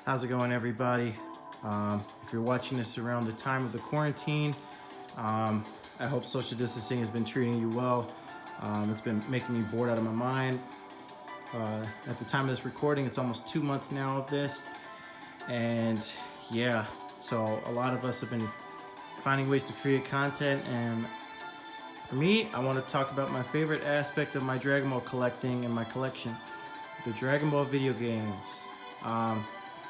How's it going, everybody? If you're watching this around the time of the quarantine, I hope social distancing has been treating you well. It's been making me bored out of my mind. At the time of this recording, it's almost 2 months now of this. And yeah, so a lot of us have been finding ways to create content. And for me, I want to talk about my favorite aspect of my Dragon Ball collecting and my collection, the Dragon Ball video games.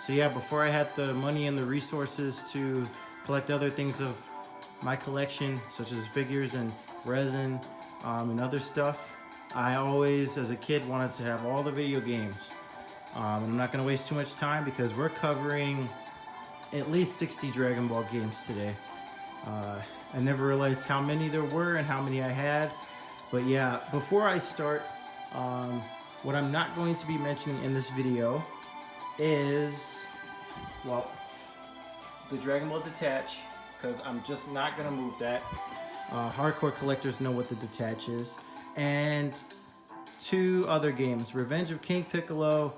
So yeah, before I had the money and the resources to collect other things of my collection, such as figures and resin and other stuff, I always, as a kid, wanted to have all the video games. I'm not going to waste too much time because we're covering at least 60 Dragon Ball games today. I never realized how many there were and how many I had. But yeah, before I start, what I'm not going to be mentioning in this video is, well, the Dragon Ball Detach, because I'm just not going to move that. Hardcore collectors know what the Detach is. And two other games, Revenge of King Piccolo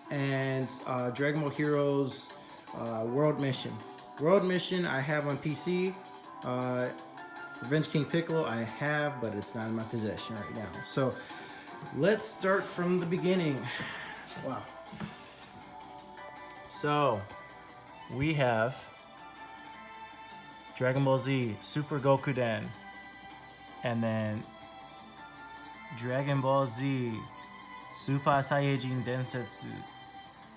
and Dragon Ball Heroes World Mission. World Mission I have on PC. Revenge King Piccolo I have, but it's not in my possession right now. So let's start from the beginning. Wow. So we have Dragon Ball Z Super Gokuden, and then Dragon Ball Z Super Saiyajin Densetsu.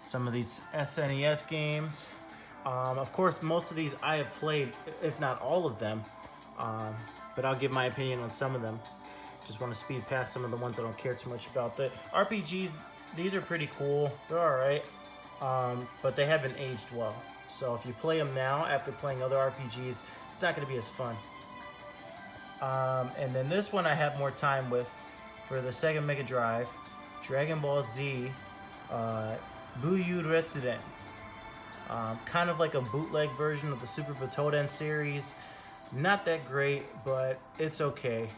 Some of these SNES games. Of course, most of these I have played, if not all of them, but I'll give my opinion on some of them. Just want to speed past some of the ones I don't care too much about. The RPGs, these are pretty cool. They're alright, but they haven't aged well. So if you play them now after playing other RPGs, it's not going to be as fun. And then this one I have more time with for the Sega Mega Drive, Dragon Ball Z Buyu Retsuden. Kind of like a bootleg version of the Super Butoden series. Not that great, but it's okay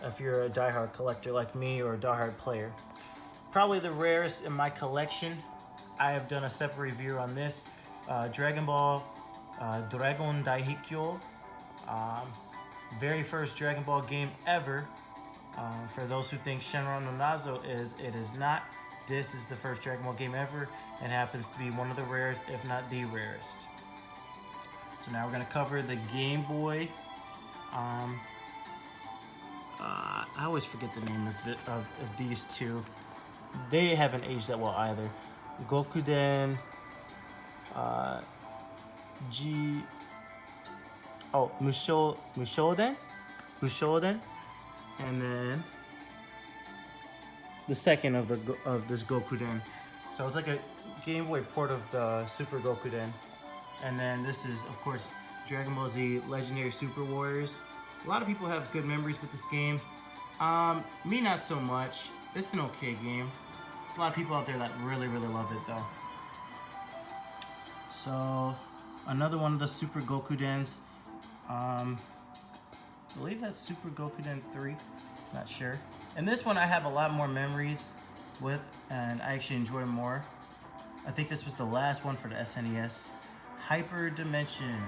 if you're a diehard collector like me or a diehard player. Probably the rarest in my collection. I have done a separate review on this. Dragon Ball Dragon Daihikyo. Very first Dragon Ball game ever. For those who think Shenron no Nazo is, it is not. This is the first Dragon Ball game ever and happens to be one of the rarest, if not the rarest. So now we're going to cover the Game Boy. I always forget the name of these two. They haven't aged that well either. Gokuden, Mushoden, and then the second of this Gokuden. So it's like a Game Boy port of the Super Gokuden. And then this is, of course, Dragon Ball Z Legendary Super Warriors. A lot of people have good memories with this game. Me, not so much. It's an okay game. There's a lot of people out there that really, really love it, though. So, another one of the Super Gokudens. I believe that's Super Gokuden 3. Not sure. And this one I have a lot more memories with, and I actually enjoy it more. I think this was the last one for the SNES. Hyper Dimension.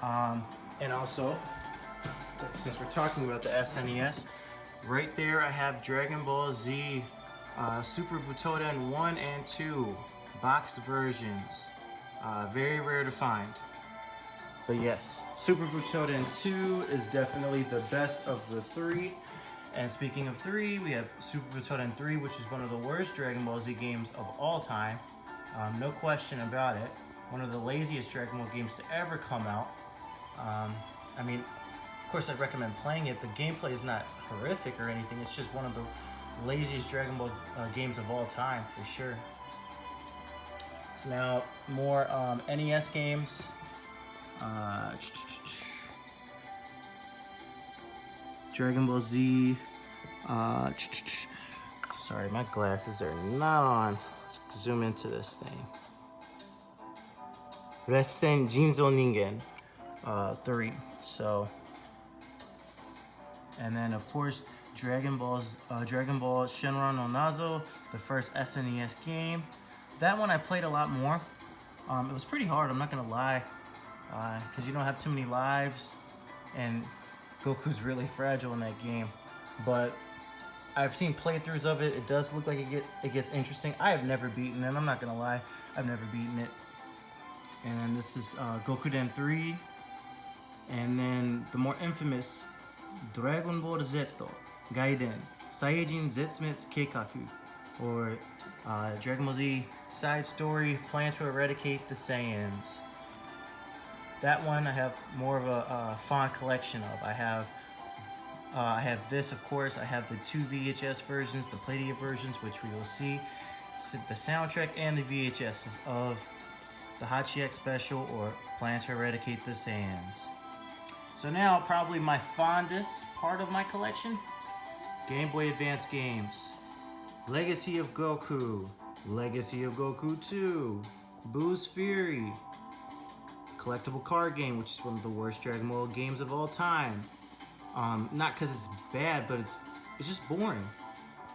And also, since we're talking about the SNES, right there I have Dragon Ball Z Super Butoden 1 and 2 boxed versions. Very rare to find. But yes, Super Butoden 2 is definitely the best of the three. And speaking of three, we have Super Butoden 3, which is one of the worst Dragon Ball Z games of all time. No question about it. One of the laziest Dragon Ball games to ever come out. I mean, of course I'd recommend playing it. The gameplay is not horrific or anything. It's just one of the laziest Dragon Ball games of all time, for sure. So now, more NES games. Dragon Ball Z. Sorry, my glasses are not on. Let's zoom into this thing. Ressen Jinzo Ningen 3. So, and then of course Dragon Ball Shenron no Nazo, the first SNES game. That one I played a lot more. It was pretty hard, I'm not gonna lie, because you don't have too many lives, and Goku's really fragile in that game. But I've seen playthroughs of it. It does look like it gets interesting. I have never beaten it. I'm not gonna lie, I've never beaten it. And this is Gokuden 3, and then the more infamous Dragon Ball Z Gaiden Saiyajin Zetsumetsu Keikaku, or Dragon Ball Z side story, plan to eradicate the Saiyans. That one I have more of a fond collection of. I have this, of course. I have the 2 VHS versions, the Playdia versions, which we will see. The soundtrack and the VHSs of the Hachiek Special or Plan to Eradicate the Saiyans. So now, probably my fondest part of my collection, Game Boy Advance games. Legacy of Goku, Legacy of Goku 2, Boo's Fury, collectible card game, which is one of the worst Dragon Ball games of all time. Not because it's bad, but it's just boring.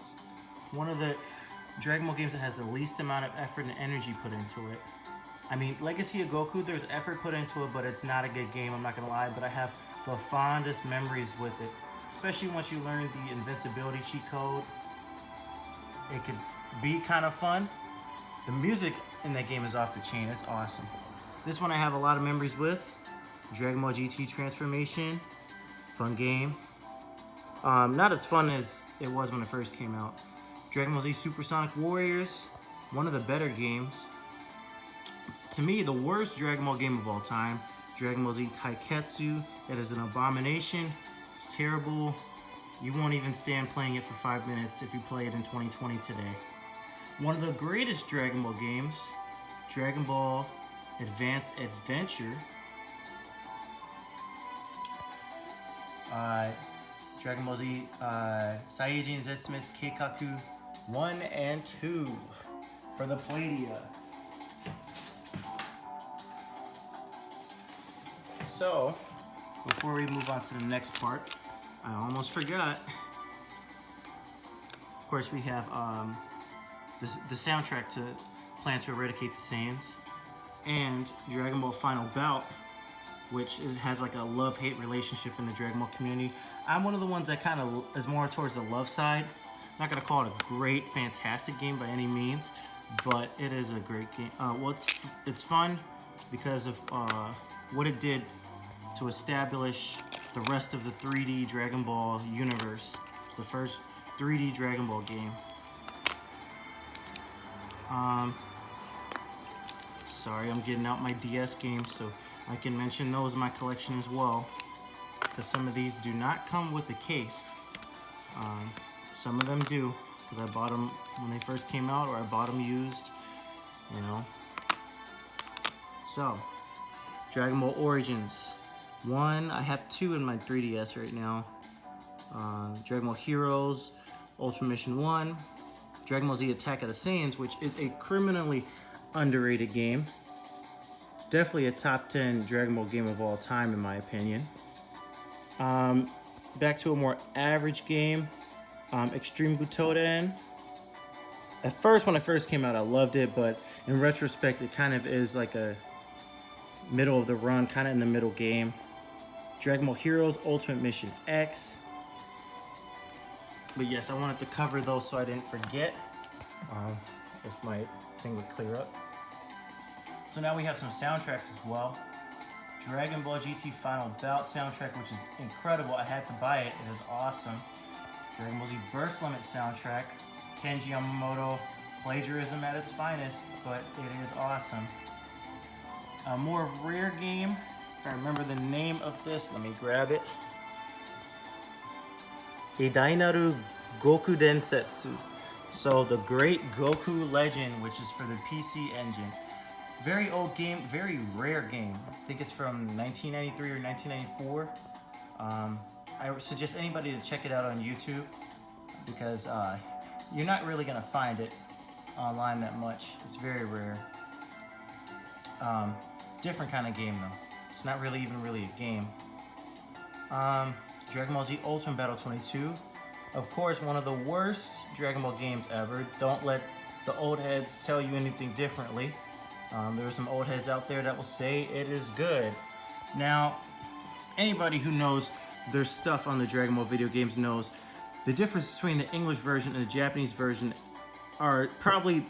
It's one of the Dragon Ball games that has the least amount of effort and energy put into it. I mean, Legacy of Goku, there's effort put into it, but it's not a good game, I'm not gonna lie, but I have the fondest memories with it. Especially once you learn the invincibility cheat code. It could be kind of fun. The music in that game is off the chain, it's awesome. This one I have a lot of memories with. Dragon Ball GT Transformation, fun game. Not as fun as it was when it first came out. Dragon Ball Z Supersonic Warriors, one of the better games. To me, the worst Dragon Ball game of all time, Dragon Ball Z Taiketsu. It is an abomination. It's terrible. You won't even stand playing it for 5 minutes if you play it in 2020 today. One of the greatest Dragon Ball games, Dragon Ball Advance Adventure. Dragon Ball Z Saiyajin Zetsumetsu Keikaku 1 and 2 for the Playdia. So, before we move on to the next part, I almost forgot. Of course, we have the soundtrack to Plan to Eradicate the Saiyans, and Dragon Ball Final Bout, which it has like a love-hate relationship in the Dragon Ball community. I'm one of the ones that kind of is more towards the love side. I'm not gonna call it a great, fantastic game by any means, but it is a great game. Well, it's fun because of what it did to establish the rest of the 3D Dragon Ball universe. It's the first 3D Dragon Ball game. Sorry, I'm getting out my DS games so I can mention those in my collection as well, because some of these do not come with a case. Some of them do, because I bought them when they first came out, or I bought them used, you know. So, Dragon Ball Origins. One, I have 2 in my 3DS right now. Dragon Ball Heroes, Ultra Mission 1, Dragon Ball Z Attack of the Saiyans, which is a criminally underrated game. Definitely a top 10 Dragon Ball game of all time in my opinion. Back to a more average game, Extreme Butoden. At first, when it first came out, I loved it, but in retrospect, it kind of is like a middle of the run, kind of in the middle game. Dragon Ball Heroes Ultimate Mission X. But yes, I wanted to cover those so I didn't forget, if my thing would clear up. So now we have some soundtracks as well. Dragon Ball GT Final Bout soundtrack, which is incredible. I had to buy it, it is awesome. Dragon Ball Z Burst Limit soundtrack. Kenji Yamamoto, plagiarism at its finest, but it is awesome. A more rare game, if I remember the name of this, let me grab it. Hidainaru Goku Densetsu. So the Great Goku Legend, which is for the PC Engine. Very old game, very rare game. I think it's from 1993 or 1994. I would suggest anybody to check it out on YouTube, because you're not really gonna find it online that much. It's very rare. Different kind of game though. It's not really even really a game. Dragon Ball Z Ultimate Battle 22. Of course, one of the worst Dragon Ball games ever. Don't let the old heads tell you anything differently. There are some old heads out there that will say it is good. Now, anybody who knows their stuff on the Dragon Ball video games knows the difference between the English version and the Japanese version are probably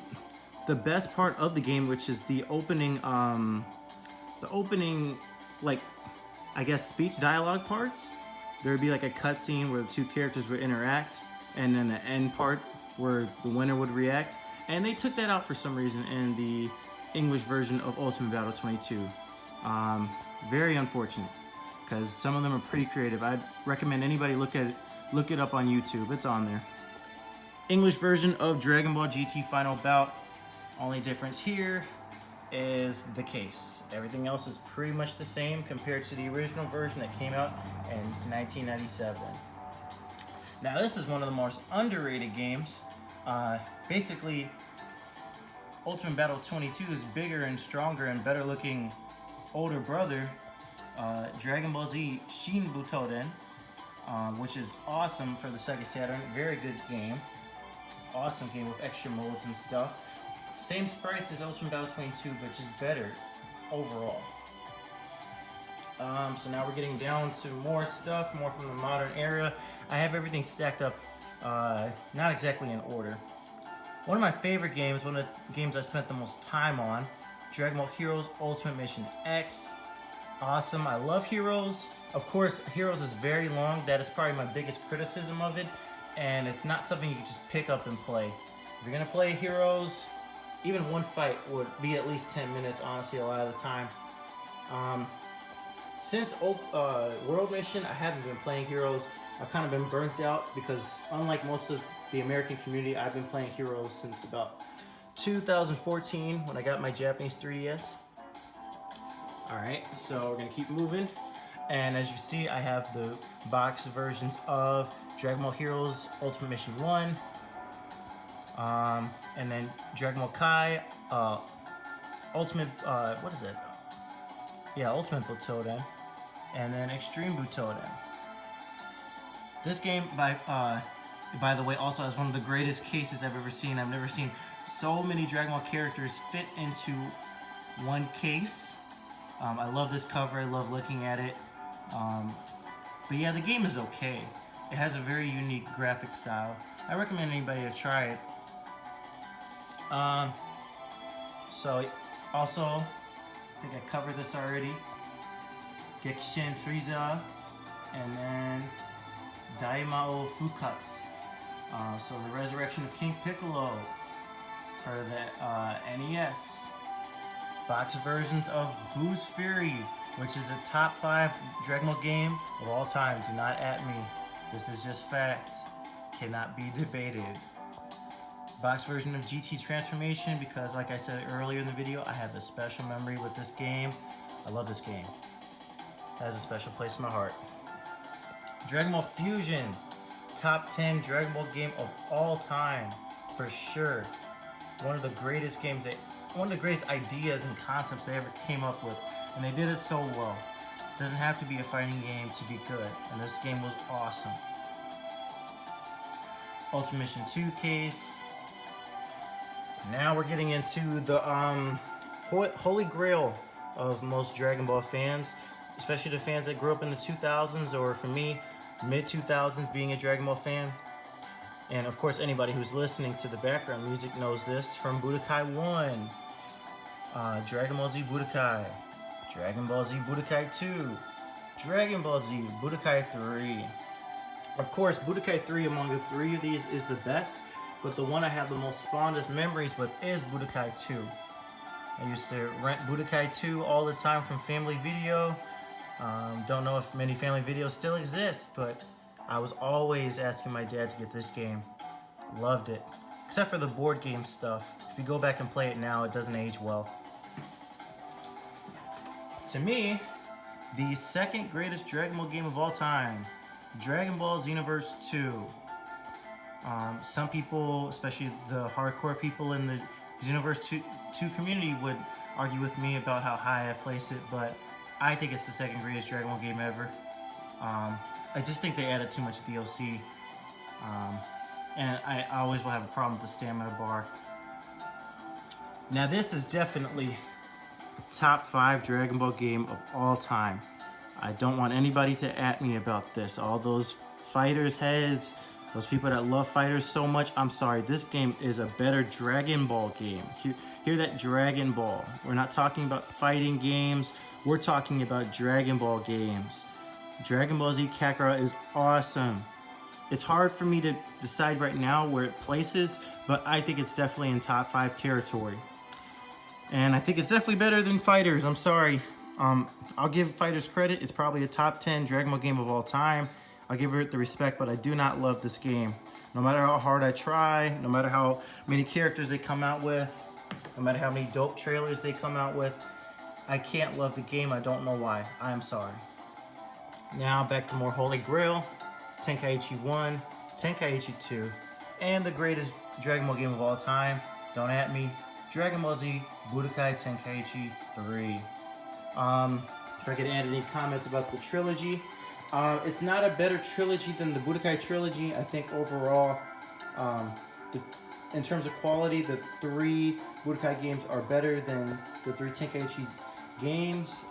the best part of the game, which is the opening, like, I guess, speech dialogue parts. There would be like a cutscene where the two characters would interact, and then the end part where the winner would react. And they took that out for some reason in the English version of Ultimate Battle 22. Very unfortunate, because some of them are pretty creative. I'd recommend anybody look it up on YouTube. It's on there. English version of Dragon Ball GT Final Bout. Only difference here is the case. Everything else is pretty much the same compared to the original version that came out in 1997. Now this is one of the most underrated games. Basically, Ultimate Battle 22 is bigger and stronger and better looking older brother, Dragon Ball Z Shin Butoden, which is awesome for the Sega Saturn. Very good game. Awesome game with extra modes and stuff. Same sprites as Ultimate Battle 22, but just better overall. So now we're getting down to more stuff, more from the modern era. I have everything stacked up, not exactly in order. One of my favorite games, one of the games I spent the most time on, Dragon Ball Heroes Ultimate Mission X. Awesome, I love Heroes. Of course, Heroes is very long. That is probably my biggest criticism of it, and it's not something you can just pick up and play. If you're gonna play Heroes, even one fight would be at least 10 minutes, honestly, a lot of the time. Since World Mission, I haven't been playing Heroes. I've kind of been burnt out because, unlike most of the American community, I've been playing Heroes since about 2014 when I got my Japanese 3DS. Alright, so we're gonna keep moving. And as you see, I have the box versions of Dragon Ball Heroes Ultimate Mission 1. And then Dragon Ball Kai, Ultimate, what is it? Yeah, Ultimate Butoden. And then Extreme Butoden. This game, by the way, also has one of the greatest cases I've ever seen. I've never seen so many Dragon Ball characters fit into one case. I love this cover, I love looking at it. But yeah, the game is okay. It has a very unique graphic style. I recommend anybody to try it. So, also, I think I covered this already. Gekishin Frieza, and then Daimao Fukatsu. So the Resurrection of King Piccolo for the NES. Box versions of Boo's Fury, which is a top 5 Dragon Ball game of all time. Do not at me. This is just fact. Cannot be debated. Box version of GT Transformation, because like I said earlier in the video, I have a special memory with this game. I love this game. It has a special place in my heart. Dragon Ball Fusions, top 10 Dragon Ball game of all time, for sure. One of the greatest games, one of the greatest ideas and concepts they ever came up with, and they did it so well. It doesn't have to be a fighting game to be good, and this game was awesome. Ultimate Mission 2 case. Now we're getting into the holy grail of most Dragon Ball fans, especially the fans that grew up in the 2000s, or for me, mid-2000s, being a Dragon Ball fan. And of course, anybody who's listening to the background music knows this from Budokai 1, Dragon Ball Z Budokai, Dragon Ball Z Budokai 2, Dragon Ball Z Budokai 3. Of course, Budokai 3 among the 3 of these is the best, but the one I have the most fondest memories with is Budokai 2. I used to rent Budokai 2 all the time from Family Video. Don't know if many Family Videos still exist, but I was always asking my dad to get this game. Loved it. Except for the board game stuff. If you go back and play it now, it doesn't age well. To me, the second greatest Dragon Ball game of all time, Dragon Ball Xenoverse 2. Some people, especially the hardcore people in the Xenoverse 2 community, would argue with me about how high I place it, but I think it's the second greatest Dragon Ball game ever. I just think they added too much DLC, and I always will have a problem with the stamina bar. Now this is definitely a top 5 Dragon Ball game of all time. I don't want anybody to at me about this. All those fighters heads, those people that love fighters so much, I'm sorry. This game is a better Dragon Ball game. Hear that, Dragon Ball. We're not talking about fighting games. We're talking about Dragon Ball games. Dragon Ball Z Kakarot is awesome. It's hard for me to decide right now where it places, but I think it's definitely in top 5 territory. And I think it's definitely better than Fighters. I'm sorry. I'll give Fighters credit. It's probably a top 10 Dragon Ball game of all time. I'll give it the respect, but I do not love this game. No matter how hard I try, no matter how many characters they come out with, no matter how many dope trailers they come out with, I can't love the game. I don't know why. I'm sorry. Now back to more Holy Grail, Tenkaichi 1, Tenkaichi 2, and the greatest Dragon Ball game of all time. Don't at me. Dragon Ball Z Budokai Tenkaichi 3. If I could add any comments about the trilogy, it's not a better trilogy than the Budokai trilogy. I think overall, in terms of quality, the 3 Budokai games are better than the 3 Tenkaichi games.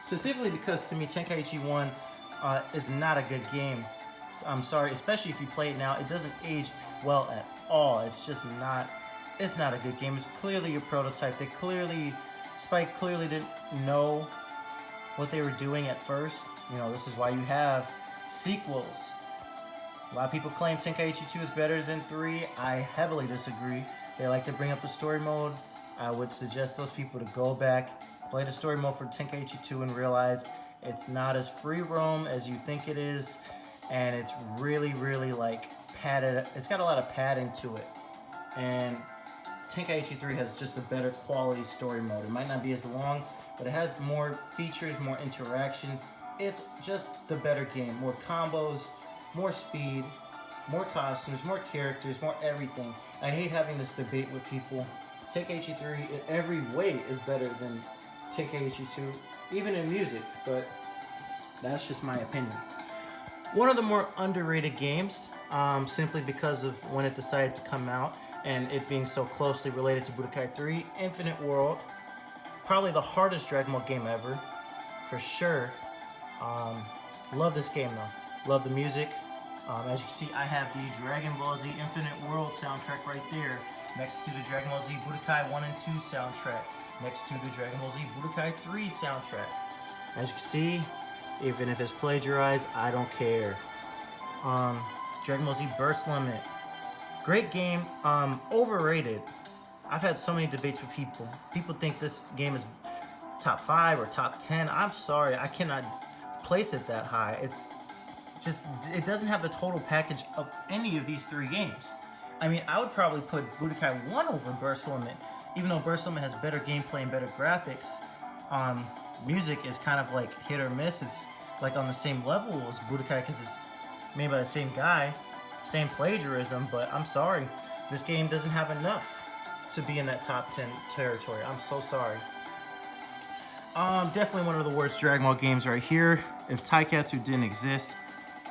Specifically because to me Tenkaichi 1 is not a good game. I'm sorry, especially if you play it now, it doesn't age well at all. It's not a good game. It's clearly a prototype. Spike clearly didn't know what they were doing at first. You know, this is why you have sequels. A lot of people claim Tenkaichi 2 is better than 3. I heavily disagree. They like to bring up the story mode. I would suggest those people to go back, play the story mode for Tenkaichi 2 and realize it's not as free roam as you think it is, and it's really, really like padded. It's got a lot of padding to it, and Tenkaichi 3 has just a better quality story mode. It might not be as long, but it has more features, more interaction. It's just the better game. More combos, more speed, more costumes, more characters, more everything. I hate having this debate with people. Tenkaichi 3 in every way is better than Tenkaichi 2, even in music, but that's just my opinion. One of the more underrated games, simply because of when it decided to come out and it being so closely related to Budokai 3, Infinite World. Probably the hardest Dragon Ball game ever, for sure. Love this game though. Love the music. As you can see, I have the Dragon Ball Z Infinite World soundtrack right there, next to the Dragon Ball Z Budokai 1 and 2 soundtrack, next to the Dragon Ball Z Budokai 3 soundtrack. As you can see, even if it's plagiarized, I don't care. Dragon Ball Z Burst Limit. Great game, overrated. I've had so many debates with people. People think this game is top 5 or top 10. I'm sorry, I cannot place it that high. It's just, it doesn't have the total package of any of these 3 games. I mean, I would probably put Budokai 1 over Burst Limit, even though Burst Limit has better gameplay and better graphics. Music is kind of like hit or miss. It's like on the same level as Budokai because it's made by the same guy, same plagiarism, but I'm sorry, this game doesn't have enough to be in that top 10 territory. I'm so sorry. Definitely one of the worst Dragon Ball games right here. If Taikatsu didn't exist,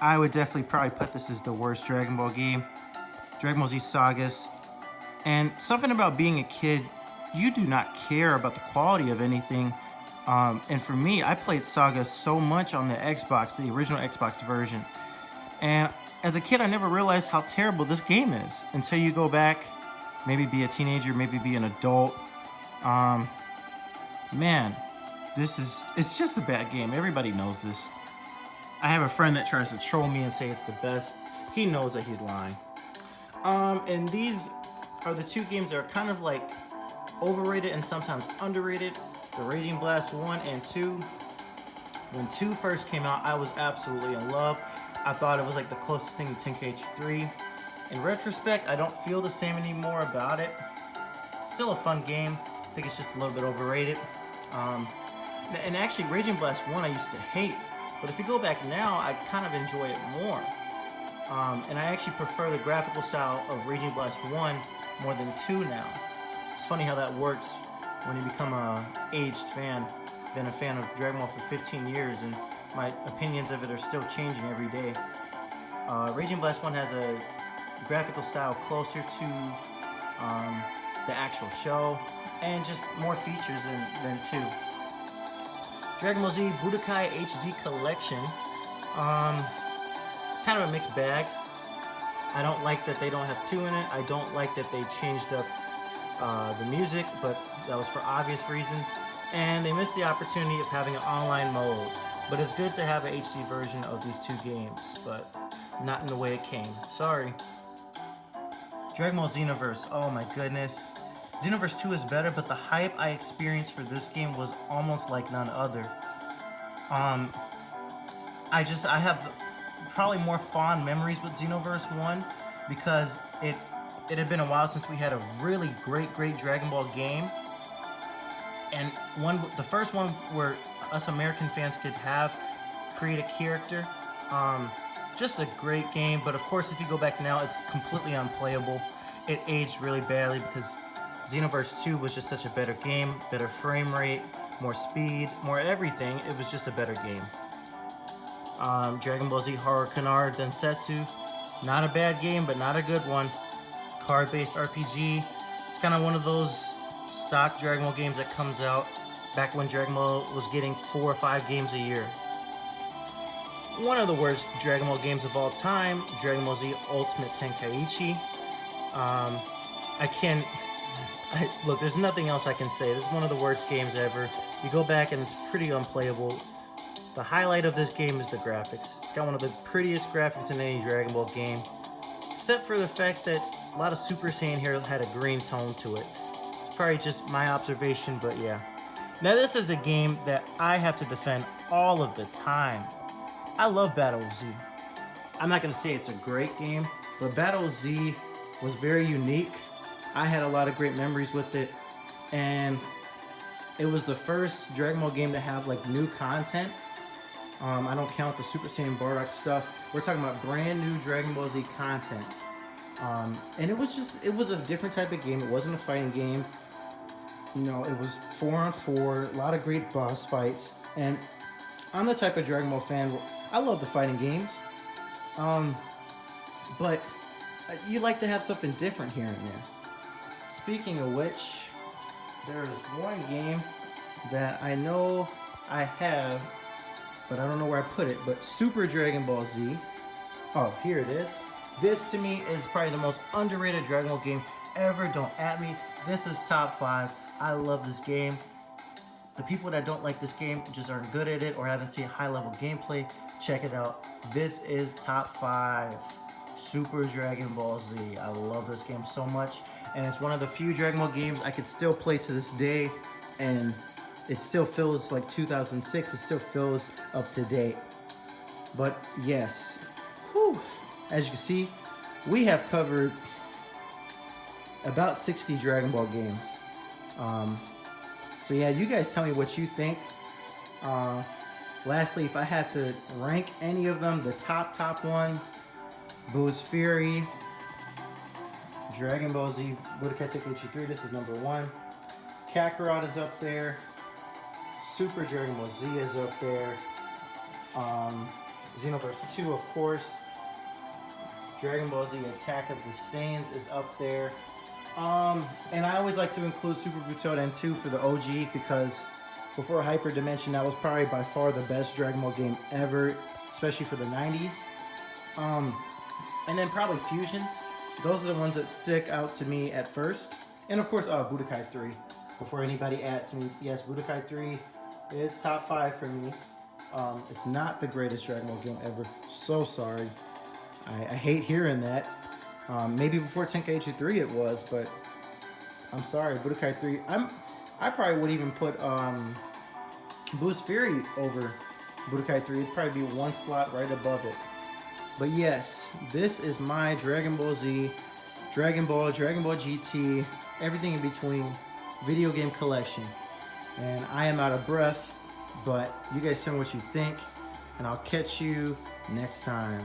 I would definitely probably put this as the worst Dragon Ball game. Dragon Ball Z Sagas. And something about being a kid, you do not care about the quality of anything. And for me, I played Saga so much on the Xbox, the original Xbox version. And as a kid, I never realized how terrible this game is until you go back, maybe be a teenager, maybe be an adult. Man, it's just a bad game. Everybody knows this. I have a friend that tries to troll me and say it's the best. He knows that he's lying. And these are the 2 games that are kind of like overrated and sometimes underrated. The Raging Blast 1 and 2. When 2 first came out, I was absolutely in love. I thought it was like the closest thing to Tenkaichi 3. In retrospect, I don't feel the same anymore about it. Still a fun game. I think it's just a little bit overrated. And actually, Raging Blast 1 I used to hate. But if you go back now, I kind of enjoy it more. And I actually prefer the graphical style of Raging Blast 1 more than 2 now. It's funny how that works when you become a aged fan. Been a fan of Dragon Ball for 15 years, and my opinions of it are still changing every day. Raging Blast 1 has a graphical style closer to the actual show, and just more features than 2. Dragon Ball Z Budokai HD Collection. Kind of a mixed bag. I don't like that they don't have 2 in it. I don't like that they changed up the music, but that was for obvious reasons. And they missed the opportunity of having an online mode. But it's good to have an HD version of these 2 games, but not in the way it came. Sorry. Dragon Ball Xenoverse. Oh my goodness. Xenoverse 2 is better, but the hype I experienced for this game was almost like none other. I have probably more fond memories with Xenoverse 1 because it had been a while since we had a really great Dragon Ball game. And the first one where us American fans could create a character. Just a great game, but of course if you go back now, it's completely unplayable. It aged really badly because Xenoverse 2 was just such a better game, better frame rate, more speed, more everything. It was just a better game. Dragon Ball Z Horror Canard Densetsu. Not a bad game, but not a good one. Card-based RPG. It's kind of one of those stock Dragon Ball games that comes out back when Dragon Ball was getting 4 or 5 games a year. One of the worst Dragon Ball games of all time, Dragon Ball Z Ultimate Tenkaichi. Look, there's nothing else I can say. This is one of the worst games ever. You go back and it's pretty unplayable. The highlight of this game is the graphics. It's got one of the prettiest graphics in any Dragon Ball game, except for the fact that a lot of Super Saiyan here had a green tone to it. It's probably just my observation, but yeah. Now this is a game that I have to defend all of the time. I love Battle Z. I'm not gonna say it's a great game, but Battle Z was very unique. I had a lot of great memories with it, and it was the first Dragon Ball game to have like new content. I don't count the Super Saiyan Bardock stuff. We're talking about brand new Dragon Ball Z content. And it was a different type of game. It wasn't a fighting game. You know, it was 4-on-4, a lot of great boss fights. And I'm the type of Dragon Ball fan where I love the fighting games. But you like to have something different here and there. Speaking of which, there is one game that I know I have, but I don't know where I put it, but Super Dragon Ball Z. Oh, here it is. This to me is probably the most underrated Dragon Ball game ever. Don't at me. This is top 5. I love this game. The people that don't like this game just aren't good at it or haven't seen high level gameplay. Check it out. This is top 5. Super Dragon Ball Z. I love this game so much. And it's one of the few Dragon Ball games I could still play to this day. And it still feels like 2006. It still feels up to date. But yes. Whew. As you can see, we have covered about 60 Dragon Ball games. So yeah, you guys tell me what you think. Lastly, if I had to rank any of them, the top ones, Boo's Fury, Dragon Ball Z, Budokai Tenkaichi 3, this is number 1. Kakarot is up there. Super Dragon Ball Z is up there. Xenoverse 2, of course. Dragon Ball Z Attack of the Saiyans is up there. And I always like to include Super Butoden 2 for the OG because before Hyper Dimension, that was probably by far the best Dragon Ball game ever, especially for the 90s. And then probably Fusions. Those are the ones that stick out to me at first. And of course, Budokai 3. Before anybody asks me, yes, Budokai 3 is top 5 for me. It's not the greatest Dragon Ball game ever. So sorry. I hate hearing that. Maybe before Tenkaichi 3 it was, but I'm sorry, Budokai 3. I probably would even put Boo's Fury over Budokai 3. It'd probably be one slot right above it. But yes, this is my Dragon Ball Z, Dragon Ball GT, everything in between video game collection. And I am out of breath, but you guys tell me what you think, and I'll catch you next time.